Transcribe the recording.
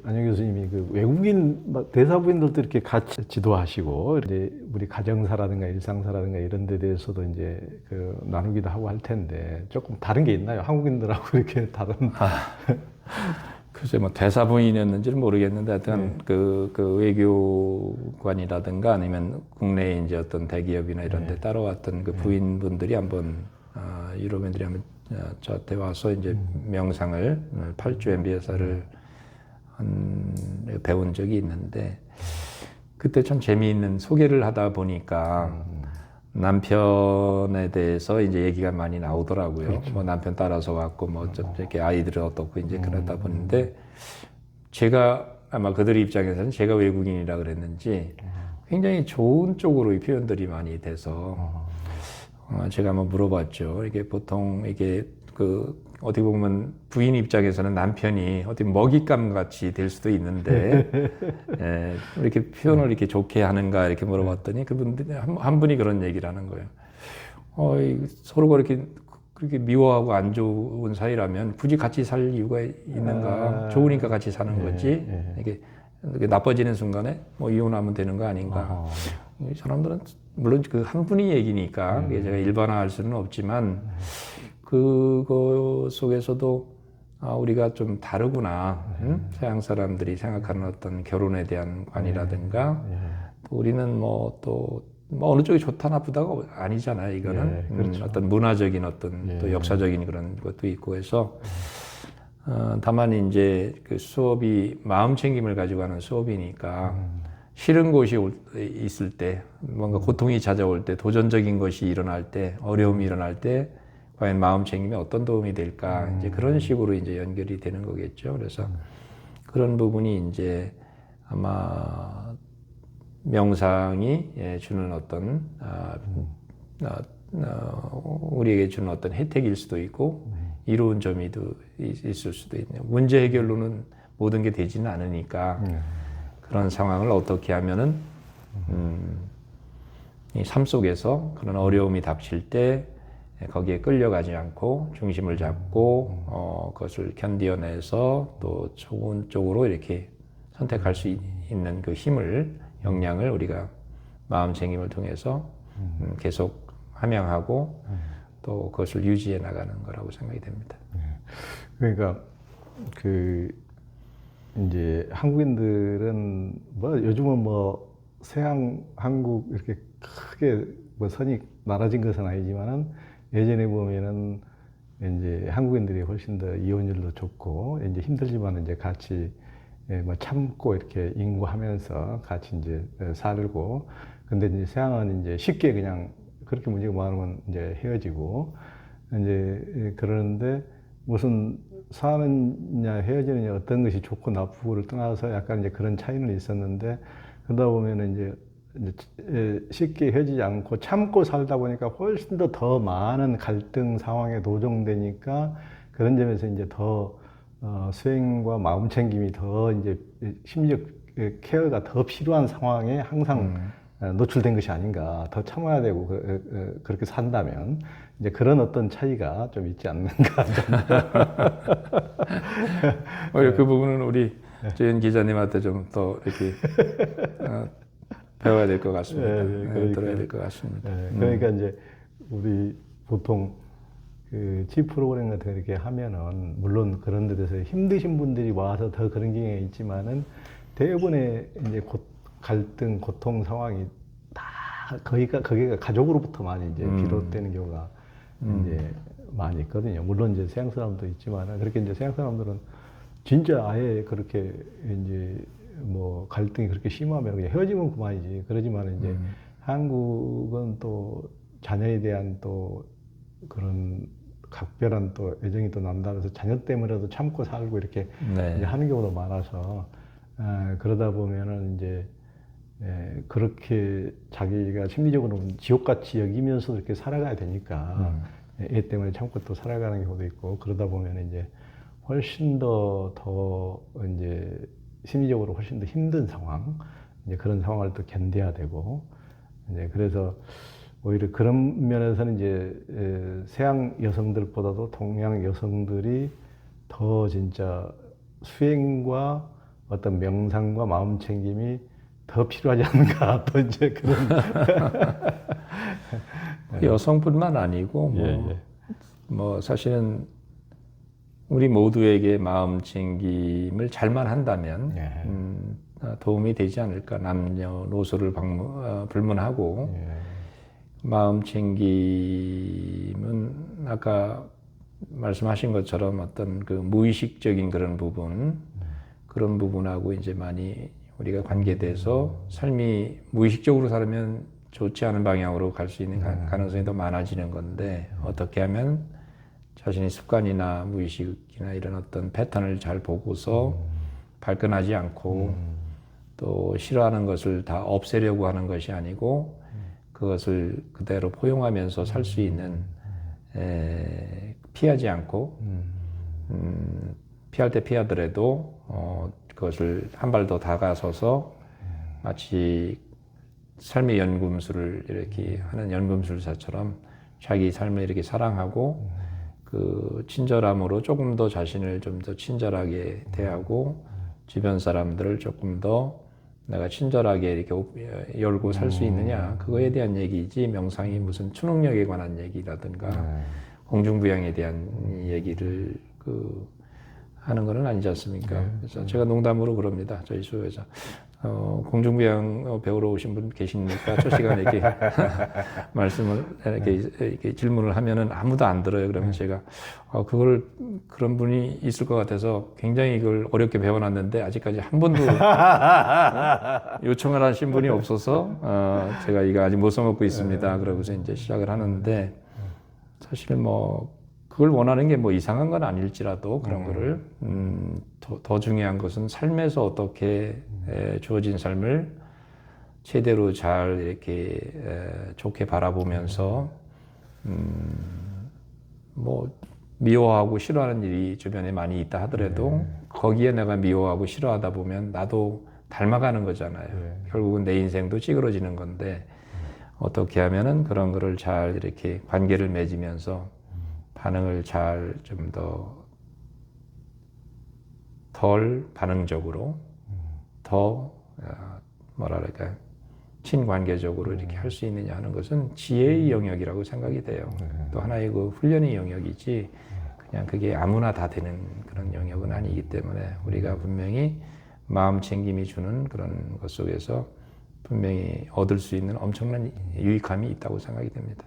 안영 교수님이 그 외국인 대사부인들도 이렇게 같이 지도하시고 이제 우리 가정사라든가 일상사라든가 이런 데 대해서도 이제 그 나누기도 하고 할 텐데 조금 다른 게 있나요? 한국인들하고 이렇게 다른? 글쎄 뭐 대사부인이었는지는 모르겠는데 하여튼 네. 그 외교관이라든가 아니면 국내에 이제 어떤 대기업이나 이런 데 따라왔던 그 부인분들이 한번 유럽인들이 한번 저한테 와서 이제 명상을 8주 MBS를 배운 적이 있는데 그때 참 재미있는 소개를 하다 보니까 남편에 대해서 이제 얘기가 많이 나오더라고요. 그렇죠. 뭐 남편 따라서 왔고 뭐 이렇게 아이들이 어떻고 이제 그러다 보는데 제가 아마 그들의 입장에서는 제가 외국인이라 그랬는지 굉장히 좋은 쪽으로 이 표현들이 많이 돼서 제가 한번 물어봤죠. 이게 보통 이게 그 어떻게 보면 부인 입장에서는 남편이 어떻게 먹잇감 같이 될 수도 있는데 예, 이렇게 표현을 이렇게 좋게 하는가 이렇게 물어봤더니 그분들이 한 분이 그런 얘기를 하는 거예요. 서로가 그렇게 미워하고 안 좋은 사이라면 굳이 같이 살 이유가 있는가? 좋으니까 같이 사는 거지. 이게 나빠지는 순간에 뭐 이혼하면 되는 거 아닌가? 이 사람들은 물론 그 한 분이 얘기니까 제가 일반화할 수는 없지만 그거 속에서도 우리가 좀 다르구나. 서양 사람들이 생각하는 어떤 결혼에 대한 관이라든가 또 우리는 뭐 어느 쪽이 좋다 나쁘다가 아니잖아요. 이거는 그렇죠. 어떤 문화적인 어떤 또 역사적인 그런 것도 있고 해서 다만 이제 그 수업이 마음 챙김을 가지고 하는 수업이니까 싫은 곳이 있을 때 뭔가 고통이 찾아올 때 도전적인 것이 일어날 때 어려움이 일어날 때 과연 마음 챙김에 어떤 도움이 될까 이제 그런 식으로 이제 연결이 되는 거겠죠. 그래서 그런 부분이 이제 아마 명상이 주는 어떤 우리에게 주는 어떤 혜택일 수도 있고 이로운 점이 있을 수도 있네요. 문제 해결로는 모든 게 되지는 않으니까 그런 상황을 어떻게 하면은 이 삶 속에서 그런 어려움이 닥칠 때 거기에 끌려가지 않고 중심을 잡고 그것을 견뎌내서 또 좋은 쪽으로 이렇게 선택할 수 있는 그 힘을 역량을 우리가 마음 챙김을 통해서 계속 함양하고 또 그것을 유지해 나가는 거라고 생각이 됩니다. 그러니까 그 이제 한국인들은 뭐 요즘은 뭐 서양 한국 이렇게 크게 뭐 선이 나눠진 것은 아니지만은 예전에 보면은 이제 한국인들이 훨씬 더 이혼율도 좋고 이제 힘들지만 이제 같이 뭐 참고 이렇게 인구하면서 같이 이제 살고 근데 이제 서양은 이제 쉽게 그냥 그렇게 문제가 많으면 이제 헤어지고 이제 그러는데 무슨 사느냐 헤어지느냐 어떤 것이 좋고 나쁘고를 떠나서 약간 이제 그런 차이는 있었는데 그러다 보면은 이제 쉽게 헤어지지 않고 참고 살다 보니까 훨씬 더 많은 갈등 상황에 노정되니까 그런 점에서 이제 더 수행과 마음 챙김이 더 이제 심리적 케어가 더 필요한 상황에 항상 노출된 것이 아닌가. 더 참아야 되고 그렇게 산다면 이제 그런 어떤 차이가 좀 있지 않는가. 오히려 그 부분은 우리 조현 기자님한테 좀 더 이렇게 배워야 될 것 같습니다. 그러니까, 들어야 될 것 같습니다. 그러니까 이제 우리 보통 그 치 프로그램 같은 거 이렇게 하면은 물론 그런 데 대해서 힘드신 분들이 와서 더 그런 경향이 있지만은 대부분의 이제 갈등, 고통 상황이 다 거기가 가족으로부터 많이 이제 비롯되는 경우가 이제 많이 있거든요. 물론 이제 서양 사람도 있지만은 그렇게 이제 서양 사람들은 진짜 아예 그렇게 이제 뭐 갈등이 그렇게 심하면 그냥 헤어지면 그만이지. 그러지만 이제 한국은 또 자녀에 대한 또 그런 각별한 또 애정이 또 난다면서 자녀 때문에라도 참고 살고 이렇게 이제 하는 경우도 많아서 그러다 보면은 이제 그렇게 자기가 심리적으로 지옥같이 여기면서 이렇게 살아가야 되니까 애 때문에 참고 또 살아가는 경우도 있고 그러다 보면 이제 훨씬 더 이제 심리적으로 훨씬 더 힘든 상황 이제 그런 상황을 또 견뎌야 되고 이제 그래서 오히려 그런 면에서는 이제 서양 여성들보다도 동양 여성들이 더 진짜 수행과 어떤 명상과 마음 챙김이 더 필요하지 않은가 또 이제 그런 여성뿐만 아니고 뭐, 예, 예. 뭐 사실은 우리 모두에게 마음 챙김을 잘만 한다면 예. 도움이 되지 않을까. 남녀노소를 불문하고 예. 마음 챙김은 아까 말씀하신 것처럼 어떤 그 무의식적인 그런 그런 부분하고 이제 많이 우리가 관계돼서 삶이 무의식적으로 살면 좋지 않은 방향으로 갈 수 있는 가능성이 더 많아지는 건데 어떻게 하면 자신의 습관이나 무의식이나 이런 어떤 패턴을 잘 보고서 발끈하지 않고 또 싫어하는 것을 다 없애려고 하는 것이 아니고 그것을 그대로 포용하면서 살 수 있는 피하지 않고 피할 때 피하더라도 그것을 한 발 더 다가서서 마치 삶의 연금술을 이렇게 하는 연금술사처럼 자기 삶을 이렇게 사랑하고 그 친절함으로 조금 더 자신을 좀 더 친절하게 대하고 주변 사람들을 조금 더 내가 친절하게 이렇게 열고 살 수 있느냐 그거에 대한 얘기이지 명상이 무슨 추능력에 관한 얘기라든가 공중부양에 대한 얘기를 하는 거는 아니지 않습니까? 그래서 제가 농담으로 그럽니다. 저희 수요에서 공중부양 배우러 오신 분 계십니까? 저 시간에 이렇게 말씀을 이렇게 질문을 하면은 아무도 안 들어요. 그러면 제가 그런 분이 있을 것 같아서 굉장히 이걸 어렵게 배워놨는데 아직까지 한 번도 요청을 하신 분이 없어서 제가 이거 아직 못 써먹고 있습니다. 그러고서 이제 시작을 하는데 사실 뭐 그걸 원하는 게 뭐 이상한 건 아닐지라도 그런 거를 더 중요한 것은 삶에서 어떻게 주어진 삶을 최대로 잘 이렇게 좋게 바라보면서 뭐 미워하고 싫어하는 일이 주변에 많이 있다 하더라도 거기에 내가 미워하고 싫어하다 보면 나도 닮아가는 거잖아요. 결국은 내 인생도 찌그러지는 건데 어떻게 하면은 그런 거를 잘 이렇게 관계를 맺으면서 반응을 잘 좀 덜 반응적으로 더 뭐랄까 친관계적으로 이렇게 할 수 있느냐 하는 것은 지혜의 영역이라고 생각이 돼요. 또 하나의 그 훈련의 영역이지 그냥 그게 아무나 다 되는 그런 영역은 아니기 때문에 우리가 분명히 마음 챙김이 주는 그런 것 속에서 분명히 얻을 수 있는 엄청난 유익함이 있다고 생각이 됩니다.